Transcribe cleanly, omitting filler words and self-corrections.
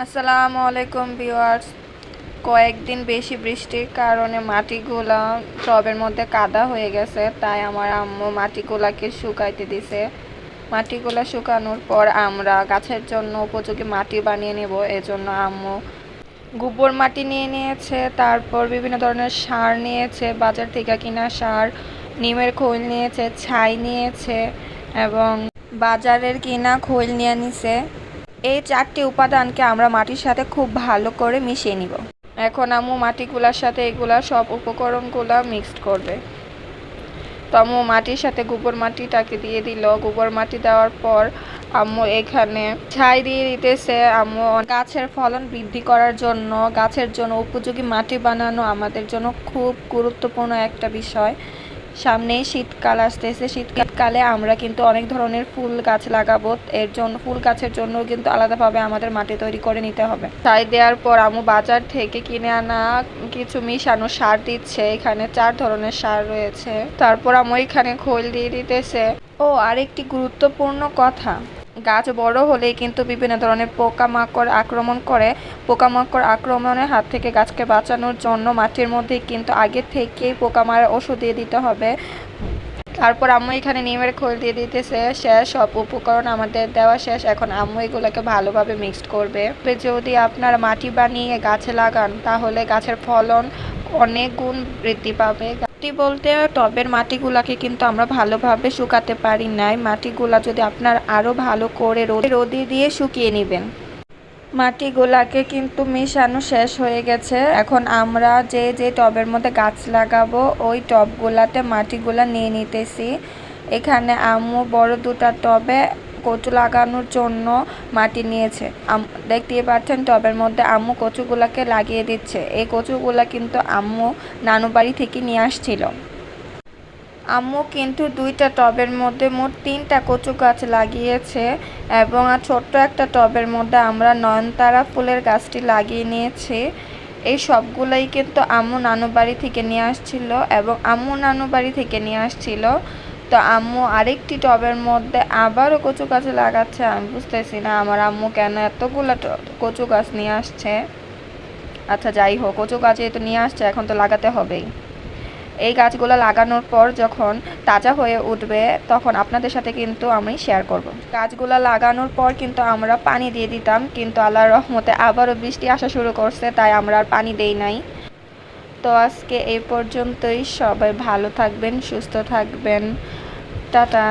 আসসালামু আলাইকুম ভিউয়ার্স। কয়েকদিন বেশি বৃষ্টির কারণে মাটিগুলা টবের মধ্যে কাদা হয়ে গেছে, তাই আমার আম্মু মাটিগুলাকে শুকাইতে দিছে। মাটিগুলা শুকানোর পর আমরা গাছের জন্য উপযোগী মাটি বানিয়ে নেব। এজন্য আম্মু গোবর মাটি নিয়ে নিয়েছে, তারপর বিভিন্ন ধরনের সার নিয়েছে, বাজার থেকে কিনা সার, নিমের খৈল নিয়েছে, ছাই নিয়েছে এবং বাজারের কিনা খৈল নিয়ে নিছে। এই 4টি উপাদানকে আমরা মাটির সাথে খুব ভালো করে মিশিয়ে নিব। এখন আম্মু মাটিগুলার সাথে এগুলা সব উপকরণগুলা মিক্সড করবে। তো আম্মু মাটির সাথে গোবর মাটিটাকে দিয়ে দিল। গোবর মাটি দেওয়ার পর আম্মু এখানে ছাই দিয়ে দিতেছে। আম্মু গাছের ফলন বৃদ্ধি করার জন্য, গাছের জন্য উপযোগী মাটি বানানো আমাদের জন্য খুব গুরুত্বপূর্ণ একটা বিষয়। সামনেই শীতকাল আসতেছে। শীতকালে আমরা কিন্তু অনেক ধরনের ফুল গাছ লাগাবো। এর জন্য ফুল গাছের জন্য কিন্তু আলাদাভাবে আমাদের মাটি তৈরি করে নিতে হবে। ছাই দেওয়ার পর আম্মু বাজার থেকে কিনে আনা কিছু মিশানো সার দিচ্ছে। এখানে 4 ধরনের সার রয়েছে। তারপর আম্মু এখানে খৈল দিয়ে দিতেছে। ও আরেকটি গুরুত্বপূর্ণ কথা, গাছ বড় হলেই কিন্তু বিভিন্ন ধরনের পোকামাকড় আক্রমণ করে। পোকামাকড় আক্রমণের হাত থেকে গাছকে বাঁচানোর জন্য মাটির মধ্যে কিন্তু আগে থেকেই পোকা মারার ওষুধ দিয়ে দিতে হবে। তারপর আম্মু এখানে নিমের খোল দিয়ে দিতেছে। শেষ, সব উপকরণ আমাদের দেওয়া শেষ। এখন আম্মু এগুলোকে ভালোভাবে মিক্সড করবে। যদি আপনারা মাটি বানিয়ে গাছে লাগান তাহলে গাছের ফলন অনেক গুণ বৃদ্ধি পাবে। মাটি বলতে টবের মাটিগুলাকে কিন্তু আমরা ভালোভাবে শুকাতে পারি নাই। মাটিগুলা যদি আপনার আরও ভালো করে রোদে দিয়ে শুকিয়ে নেবেন। মাটিগুলাকে কিন্তু মেশানো শেষ হয়ে গেছে। এখন আমরা যে যে টবের মধ্যে গাছ লাগাবো ওই টবগুলাতে মাটিগুলা নিয়ে নিতেছি। এখানে আম্মু বড় 2টা টবে কচু লাগানোর জন্য মাটি নিয়েছে। দেখতেই পাচ্ছেন টবের মধ্যে আম্মু কচুগুলাকে লাগিয়ে দিচ্ছে। এই কচুগুলা কিন্তু আম্মু নানু বাড়ি থেকে নিয়ে আসছিল। আম্মু কিন্তু 2টা টবের মধ্যে মোট 3টা কচু গাছ লাগিয়েছে এবং ছোট্ট একটা টবের মধ্যে আমরা নয়নতারা ফুলের গাছটি লাগিয়ে নিয়েছি। এই সবগুলাই কিন্তু আম্মু নানু বাড়ি থেকে নিয়ে আসছিল এবং আম্মু নানু বাড়ি থেকে নিয়ে আসছিল। তো আম্মু আরেকটি টবের মধ্যে আবারও কচু গাছ লাগাচ্ছে। আমি বুঝতেছি না আমার আম্মু কেন এতগুলো কচু গাছ নিয়ে আসছে। আচ্ছা যাই হোক, কচু গাছ যেহেতু নিয়ে আসছে এখন তো লাগাতে হবেই। এই গাছগুলো লাগানোর পর যখন তাজা হয়ে উঠবে তখন আপনাদের সাথে কিন্তু আমি শেয়ার করব। গাছগুলো লাগানোর পর কিন্তু আমরা পানি দিয়ে দিতাম, কিন্তু আল্লাহর রহমতে আবারও বৃষ্টি আসা শুরু করছে, তাই আমরা আর পানি দেই নাই। তো আজকে এই পর্যন্তই। সবাই ভালো থাকবেন, সুস্থ থাকবেন। টাটা।